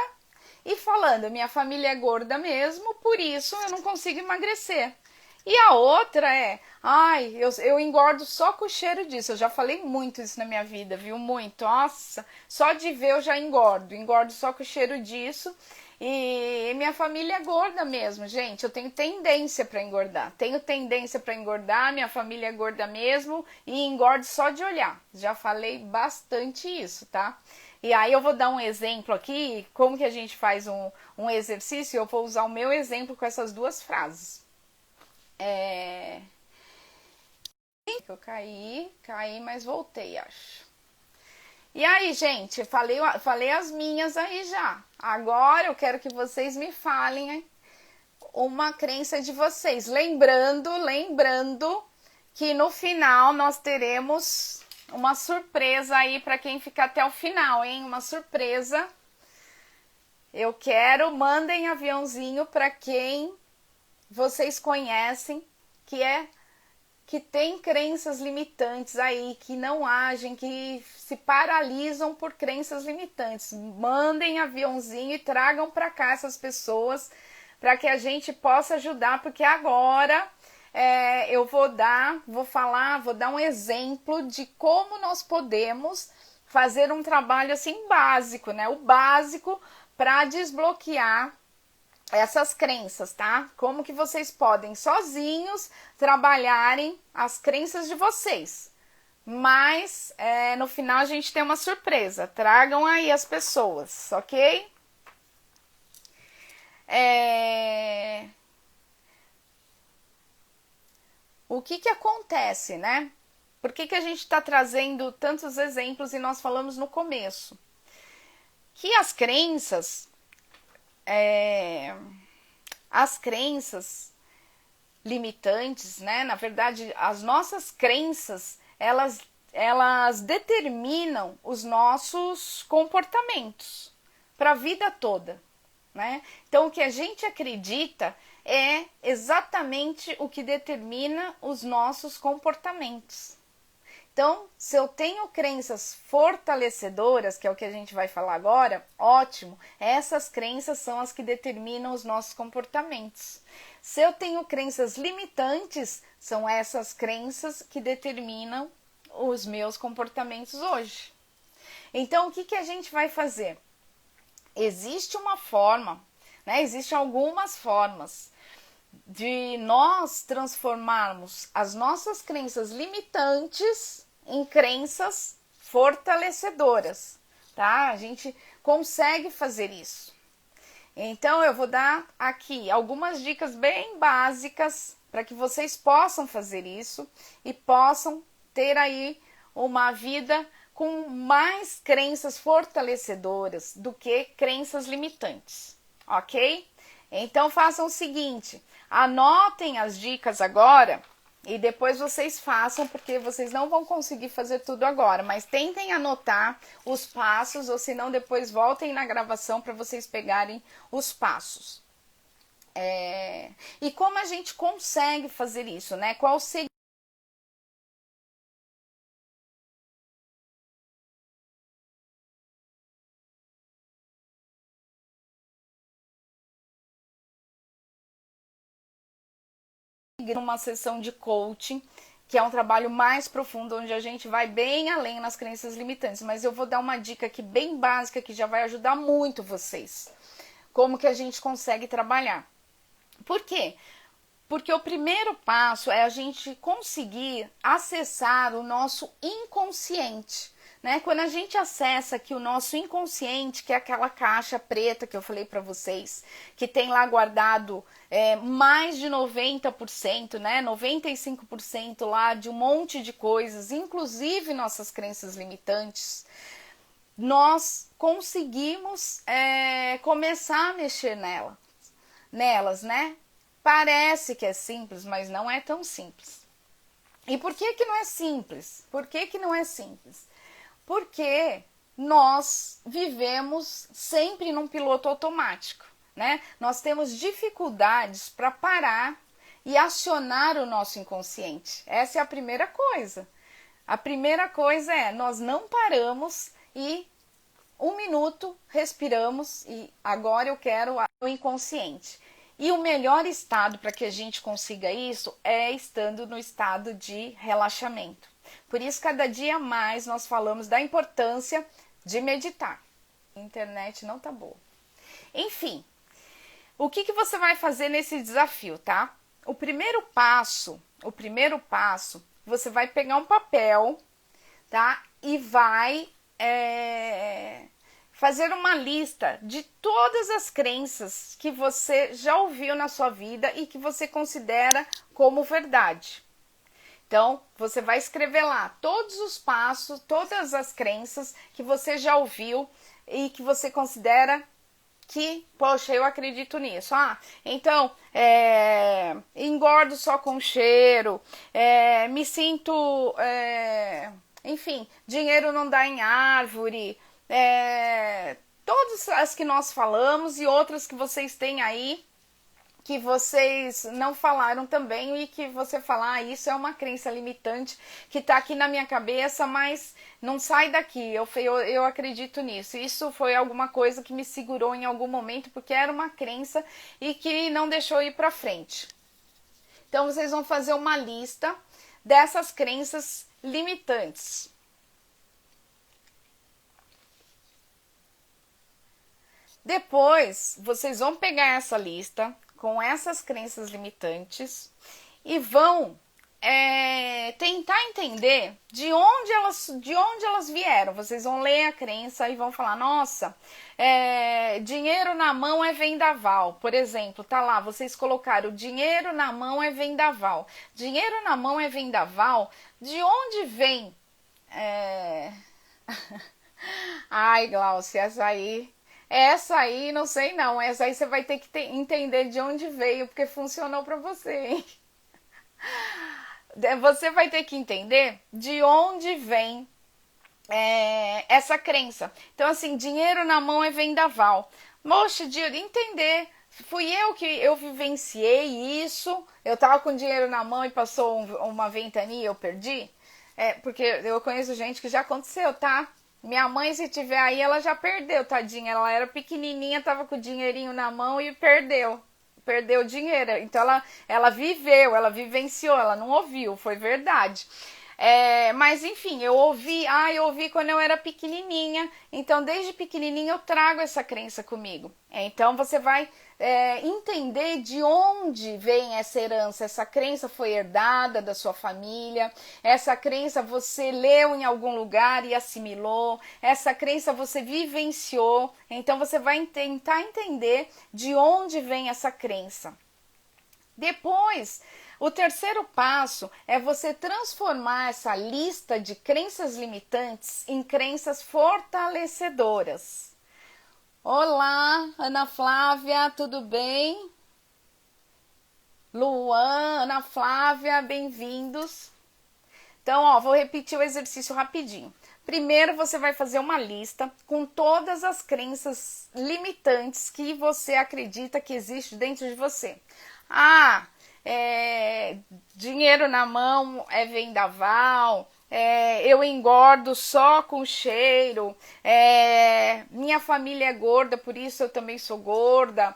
e falando, minha família é gorda mesmo, por isso eu não consigo emagrecer. E a outra eu engordo só com o cheiro disso. Eu já falei muito isso na minha vida, viu? Muito. Nossa, só de ver eu já engordo só com o cheiro disso. E minha família é gorda mesmo, gente. Eu tenho tendência para engordar. Minha família é gorda mesmo e engordo só de olhar. Já falei bastante isso, tá? E aí eu vou dar um exemplo aqui, como que a gente faz um exercício. Eu vou usar o meu exemplo com essas duas frases. Eu caí, mas voltei, acho. E aí, gente, falei as minhas aí já. Agora eu quero que vocês me falem uma crença de vocês. Lembrando que no final nós teremos uma surpresa aí para quem ficar até o final, hein? Uma surpresa. Eu quero, mandem aviãozinho para quem vocês conhecem que tem crenças limitantes aí, que não agem, que se paralisam por crenças limitantes. Mandem aviãozinho e tragam para cá essas pessoas para que a gente possa ajudar, porque agora eu vou dar um exemplo de como nós podemos fazer um trabalho assim básico, né? O básico para desbloquear essas crenças, tá? Como que vocês podem sozinhos trabalharem as crenças de vocês. Mas no final a gente tem uma surpresa. Tragam aí as pessoas, ok? O que acontece, né? Por que a gente está trazendo tantos exemplos e nós falamos no começo? Que as crenças limitantes, né? Na verdade, as nossas crenças, elas determinam os nossos comportamentos para a vida toda, né? Então, o que a gente acredita é exatamente o que determina os nossos comportamentos. Então, se eu tenho crenças fortalecedoras, que é o que a gente vai falar agora, ótimo, essas crenças são as que determinam os nossos comportamentos. Se eu tenho crenças limitantes, são essas crenças que determinam os meus comportamentos hoje. Então, o que a gente vai fazer? Existe uma forma, né? Existem algumas formas de nós transformarmos as nossas crenças limitantes em crenças fortalecedoras, tá? A gente consegue fazer isso. Então eu vou dar aqui algumas dicas bem básicas para que vocês possam fazer isso e possam ter aí uma vida com mais crenças fortalecedoras do que crenças limitantes, ok? Então façam o seguinte, anotem as dicas agora e depois vocês façam, porque vocês não vão conseguir fazer tudo agora, mas tentem anotar os passos, ou senão depois voltem na gravação para vocês pegarem os passos. E como a gente consegue fazer isso, né? Qual o segredo? Uma sessão de coaching, que é um trabalho mais profundo, onde a gente vai bem além nas crenças limitantes, mas eu vou dar uma dica aqui bem básica que já vai ajudar muito vocês. Como que a gente consegue trabalhar? Por quê? Porque o primeiro passo é a gente conseguir acessar o nosso inconsciente. Né? Quando a gente acessa aqui o nosso inconsciente, que é aquela caixa preta que eu falei para vocês, que tem lá guardado mais de 90%, né? 95% lá de um monte de coisas, inclusive nossas crenças limitantes, nós conseguimos começar a mexer nelas, né? Parece que é simples, mas não é tão simples. E por que não é simples? Por que não é simples? Porque nós vivemos sempre num piloto automático, né? Nós temos dificuldades para parar e acionar o nosso inconsciente. Essa é a primeira coisa. A primeira coisa é, nós não paramos e 1 minuto respiramos e agora eu quero o inconsciente. E o melhor estado para que a gente consiga isso é estando no estado de relaxamento. Por isso, cada dia mais nós falamos da importância de meditar. A internet não tá boa. Enfim, o que você vai fazer nesse desafio, tá? O primeiro passo, você vai pegar um papel, tá? E vai fazer uma lista de todas as crenças que você já ouviu na sua vida e que você considera como verdade. Então, você vai escrever lá todos os passos, todas as crenças que você já ouviu e que você considera que, poxa, eu acredito nisso. Então, engordo só com cheiro, me sinto, enfim, dinheiro não dá em árvore, todas as que nós falamos e outras que vocês têm aí, que vocês não falaram também e que você fala, isso é uma crença limitante que tá aqui na minha cabeça, mas não sai daqui, eu acredito nisso. Isso foi alguma coisa que me segurou em algum momento, porque era uma crença e que não deixou ir pra frente. Então, vocês vão fazer uma lista dessas crenças limitantes. Depois, vocês vão pegar essa lista com essas crenças limitantes e vão tentar entender de onde elas vieram. Vocês vão ler a crença e vão falar, nossa, dinheiro na mão é vendaval. Por exemplo, tá lá, vocês colocaram dinheiro na mão é vendaval. Dinheiro na mão é vendaval, de onde vem? Ai, Glaucia, essa aí, não sei não, essa aí você vai ter que entender de onde veio, porque funcionou pra você, hein? Você vai ter que entender de onde vem essa crença. Então, assim, dinheiro na mão é vendaval. Moxa, entender. Fui eu que eu vivenciei isso. Eu tava com dinheiro na mão e passou uma ventania e eu perdi. Porque eu conheço gente que já aconteceu, tá? Minha mãe, se tiver aí, ela já perdeu, tadinha. Ela era pequenininha, tava com o dinheirinho na mão e perdeu dinheiro. Então ela viveu, ela vivenciou, ela não ouviu, foi verdade. Mas enfim, eu ouvi quando eu era pequenininha. Então desde pequenininha eu trago essa crença comigo. Então você vai entender de onde vem essa herança. Essa crença foi herdada da sua família, essa crença você leu em algum lugar e assimilou, essa crença você vivenciou. Então você vai tentar entender de onde vem essa crença. Depois, o terceiro passo é você transformar essa lista de crenças limitantes em crenças fortalecedoras. Olá, Ana Flávia, tudo bem? Luan, Ana Flávia, bem-vindos. Então, vou repetir o exercício rapidinho. Primeiro, você vai fazer uma lista com todas as crenças limitantes que você acredita que existe dentro de você. Dinheiro na mão é vendaval, eu engordo só com cheiro, minha família é gorda, por isso eu também sou gorda,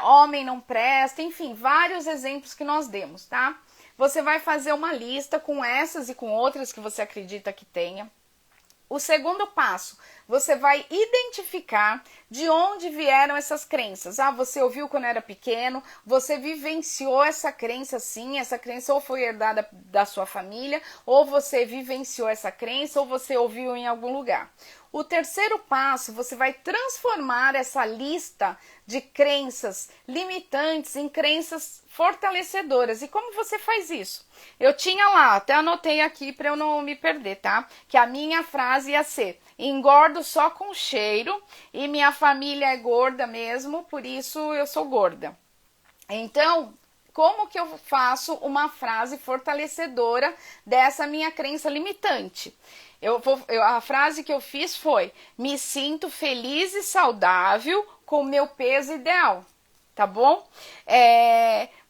homem não presta, enfim, vários exemplos que nós demos, tá? Você vai fazer uma lista com essas e com outras que você acredita que tenha. O segundo passo, você vai identificar de onde vieram essas crenças. Você ouviu quando era pequeno, você vivenciou essa crença sim, essa crença ou foi herdada da sua família, ou você vivenciou essa crença, ou você ouviu em algum lugar. O terceiro passo, você vai transformar essa lista de crenças limitantes em crenças fortalecedoras. E como você faz isso? Eu tinha lá, até anotei aqui para eu não me perder, tá? Que a minha frase ia ser: engordo só com cheiro e minha família é gorda mesmo, por isso eu sou gorda. Então, como que eu faço uma frase fortalecedora dessa minha crença limitante? A frase que eu fiz foi: me sinto feliz e saudável com o meu peso ideal, tá bom?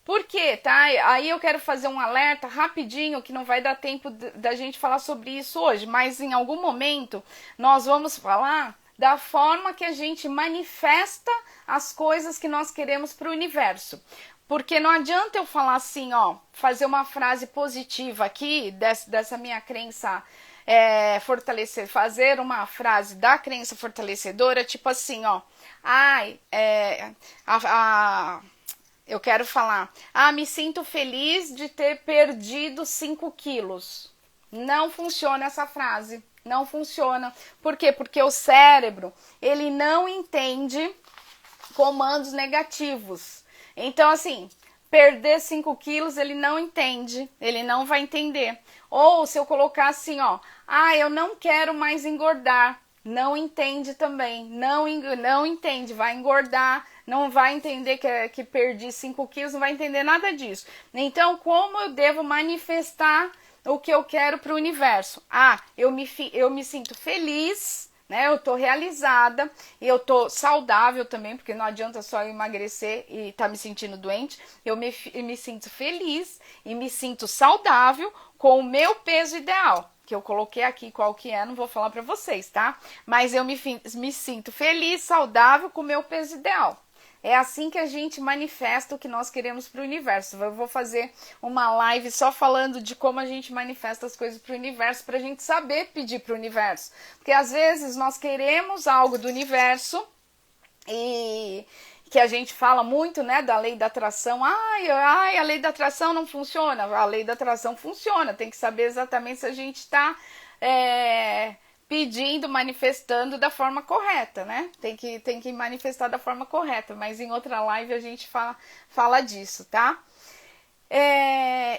Por quê, tá? Aí eu quero fazer um alerta rapidinho, que não vai dar tempo da gente falar sobre isso hoje, mas em algum momento nós vamos falar da forma que a gente manifesta as coisas que nós queremos para o universo. Porque não adianta eu falar assim, fazer uma frase positiva aqui, dessa minha crença fazer uma frase da crença fortalecedora, tipo assim, eu quero falar, me sinto feliz de ter perdido 5 quilos. Não funciona essa frase, não funciona. Por quê? Porque o cérebro, ele não entende comandos negativos. Então, assim, perder 5 quilos, ele não entende, ele não vai entender. Ou se eu colocar assim, eu não quero mais engordar, não entende também, não entende, vai engordar, não vai entender que perdi 5 quilos, não vai entender nada disso. Então, como eu devo manifestar o que eu quero para o universo? Eu me sinto feliz, né? Eu tô realizada e eu tô saudável também, porque não adianta só eu emagrecer e tá me sentindo doente. Eu me sinto feliz e me sinto saudável com o meu peso ideal, que eu coloquei aqui qual que é, não vou falar para vocês, tá? Mas eu me sinto feliz, saudável com o meu peso ideal. É assim que a gente manifesta o que nós queremos para o universo. Eu vou fazer uma live só falando de como a gente manifesta as coisas para o universo, para a gente saber pedir para o universo. Porque às vezes nós queremos algo do universo e que a gente fala muito, né, da lei da atração. Ai, a lei da atração não funciona. A lei da atração funciona. Tem que saber exatamente se a gente está pedindo, manifestando da forma correta, né? Tem que manifestar da forma correta. Mas em outra live a gente fala disso, tá?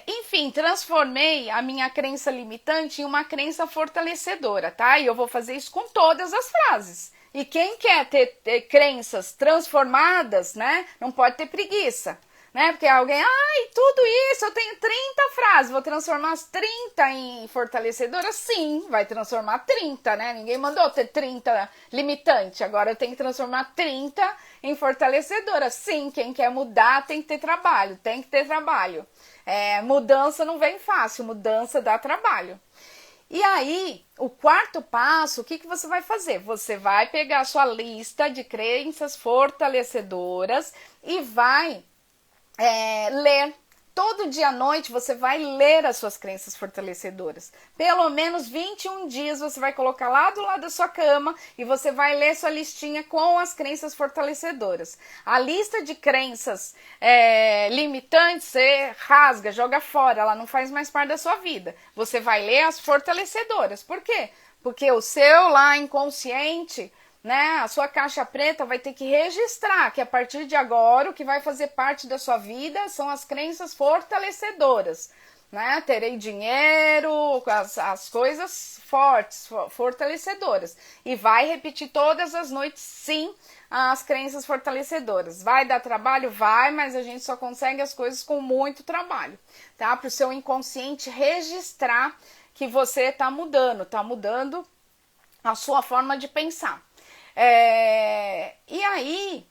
Enfim, transformei a minha crença limitante em uma crença fortalecedora, tá? E eu vou fazer isso com todas as frases. E quem quer ter crenças transformadas, né, não pode ter preguiça, né? Porque alguém, tudo isso, eu tenho 30 frases, vou transformar as 30 em fortalecedoras? Sim, vai transformar 30, né? Ninguém mandou ter 30 limitante, agora eu tenho que transformar 30 em fortalecedoras. Sim, quem quer mudar tem que ter trabalho, tem que ter trabalho. Mudança não vem fácil, mudança dá trabalho. E aí, o quarto passo, o que você vai fazer? Você vai pegar a sua lista de crenças fortalecedoras e vai ler. Todo dia à noite você vai ler as suas crenças fortalecedoras. Pelo menos 21 dias você vai colocar lá do lado da sua cama e você vai ler sua listinha com as crenças fortalecedoras. A lista de crenças limitantes você rasga, joga fora, ela não faz mais parte da sua vida. Você vai ler as fortalecedoras. Por quê? Porque o seu lá inconsciente, né, a sua caixa preta vai ter que registrar que a partir de agora o que vai fazer parte da sua vida são as crenças fortalecedoras, né? Terei dinheiro, as coisas fortes, fortalecedoras. E vai repetir todas as noites, sim, as crenças fortalecedoras. Vai dar trabalho? Vai, mas a gente só consegue as coisas com muito trabalho, tá? Para o seu inconsciente registrar que você está mudando a sua forma de pensar. E aí,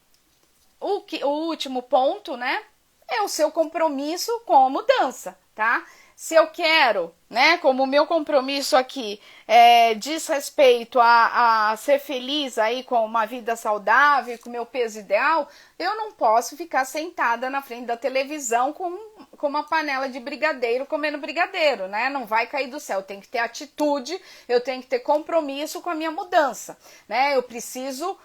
o último ponto, né, é o seu compromisso com a mudança, tá? Se eu quero, né, como o meu compromisso aqui diz respeito a ser feliz aí com uma vida saudável, com o meu peso ideal, eu não posso ficar sentada na frente da televisão com uma panela de brigadeiro comendo brigadeiro, né? Não vai cair do céu. Eu tenho que ter atitude, eu tenho que ter compromisso com a minha mudança, né? Eu preciso,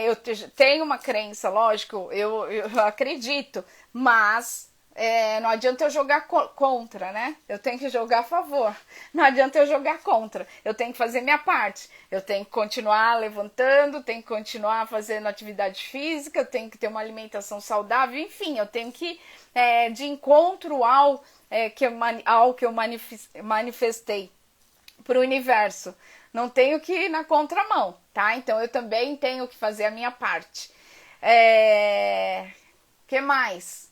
eu tenho uma crença, lógico, eu acredito, mas não adianta eu jogar contra, né? Eu tenho que jogar a favor. Não adianta eu jogar contra. Eu tenho que fazer minha parte. Eu tenho que continuar levantando, tenho que continuar fazendo atividade física, eu tenho que ter uma alimentação saudável, enfim, eu tenho que de encontro ao que eu manifestei para o universo. Não tenho que ir na contramão, tá? Então eu também tenho que fazer a minha parte. Que mais?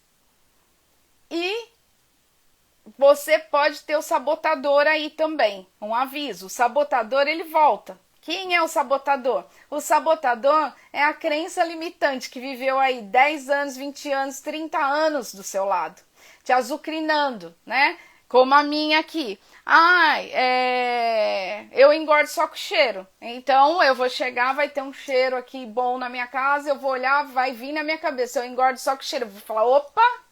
E você pode ter o sabotador aí também. Um aviso, o sabotador ele volta. Quem é o sabotador? O sabotador é a crença limitante que viveu aí 10 anos, 20 anos, 30 anos do seu lado, te azucrinando, né? Como a minha aqui. Eu engordo só com cheiro. Então eu vou chegar, vai ter um cheiro aqui bom na minha casa, eu vou olhar, vai vir na minha cabeça, eu engordo só com cheiro. Eu vou falar, opa!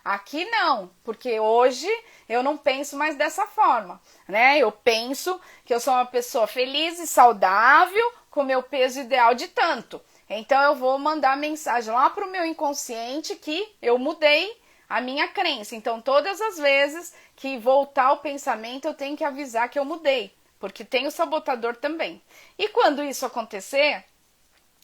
Aqui não, porque hoje eu não penso mais dessa forma, né? Eu penso que eu sou uma pessoa feliz e saudável com meu peso ideal de tanto. Então eu vou mandar mensagem lá para o meu inconsciente que eu mudei a minha crença. Então todas as vezes que voltar o pensamento eu tenho que avisar que eu mudei, porque tem o sabotador também. E quando isso acontecer,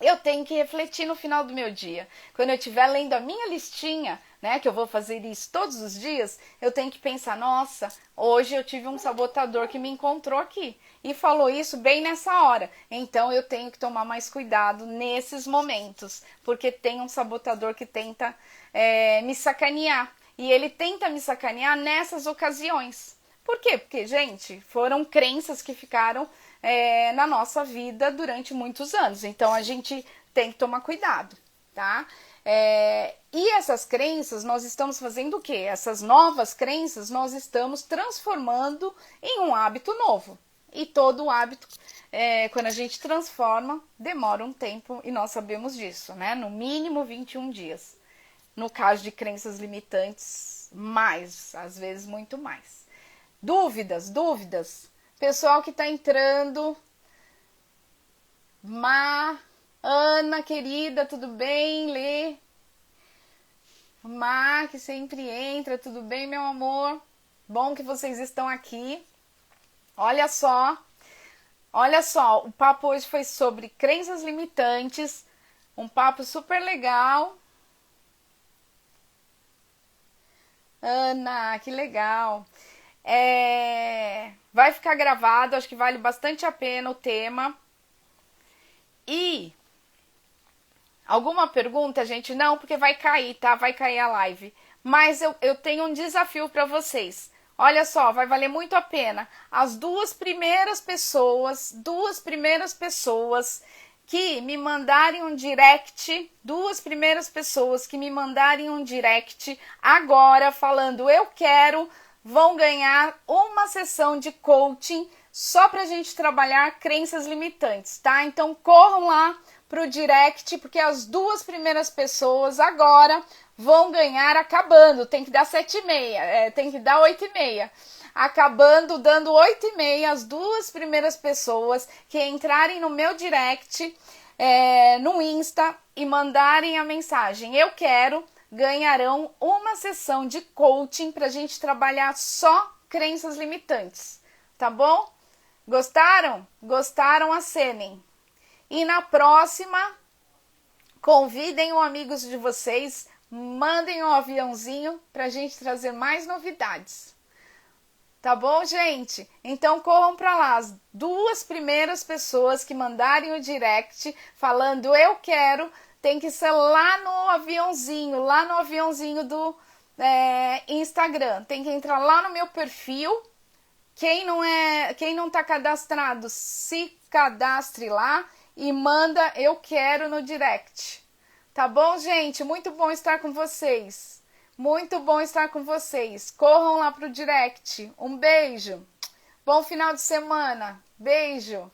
eu tenho que refletir no final do meu dia. Quando eu estiver lendo a minha listinha, né, que eu vou fazer isso todos os dias, eu tenho que pensar, nossa, hoje eu tive um sabotador que me encontrou aqui e falou isso bem nessa hora. Então eu tenho que tomar mais cuidado nesses momentos, porque tem um sabotador que tenta me sacanear. E ele tenta me sacanear nessas ocasiões. Por quê? Porque, gente, foram crenças que ficaram na nossa vida durante muitos anos. Então a gente tem que tomar cuidado, tá? E essas crenças, nós estamos fazendo o quê? Essas novas crenças, nós estamos transformando em um hábito novo. E todo hábito, quando a gente transforma, demora um tempo e nós sabemos disso, né? No mínimo 21 dias. No caso de crenças limitantes, mais, às vezes muito mais. Dúvidas? Pessoal que está entrando, Ana, querida, tudo bem? Lê. Mar, que sempre entra, tudo bem, meu amor? Bom que vocês estão aqui. Olha só, o papo hoje foi sobre crenças limitantes, um papo super legal. Ana, que legal. Vai ficar gravado, acho que vale bastante a pena o tema. E alguma pergunta, gente? Não, porque vai cair, tá? Vai cair a live. Mas eu tenho um desafio para vocês. Olha só, vai valer muito a pena. As duas primeiras pessoas que me mandarem um direct, agora falando eu quero, vão ganhar uma sessão de coaching só pra gente trabalhar crenças limitantes, tá? Então corram lá pro direct, porque as duas primeiras pessoas agora vão ganhar acabando. Tem que dar 7h30, tem que dar 8h30. Acabando, dando 8h30, as duas primeiras pessoas que entrarem no meu direct, no Insta, e mandarem a mensagem eu quero, ganharão uma sessão de coaching pra gente trabalhar só crenças limitantes. Tá bom? Gostaram? Gostaram? Acenem. E na próxima, convidem os amigos de vocês, mandem um aviãozinho pra gente trazer mais novidades. Tá bom, gente? Então corram pra lá. As duas primeiras pessoas que mandarem o direct falando eu quero, tem que ser lá no aviãozinho do Instagram. Tem que entrar lá no meu perfil. Quem não tá cadastrado, se cadastre lá e manda eu quero no direct. Tá bom, gente? Muito bom estar com vocês. Muito bom estar com vocês. Corram lá pro direct. Um beijo. Bom final de semana. Beijo.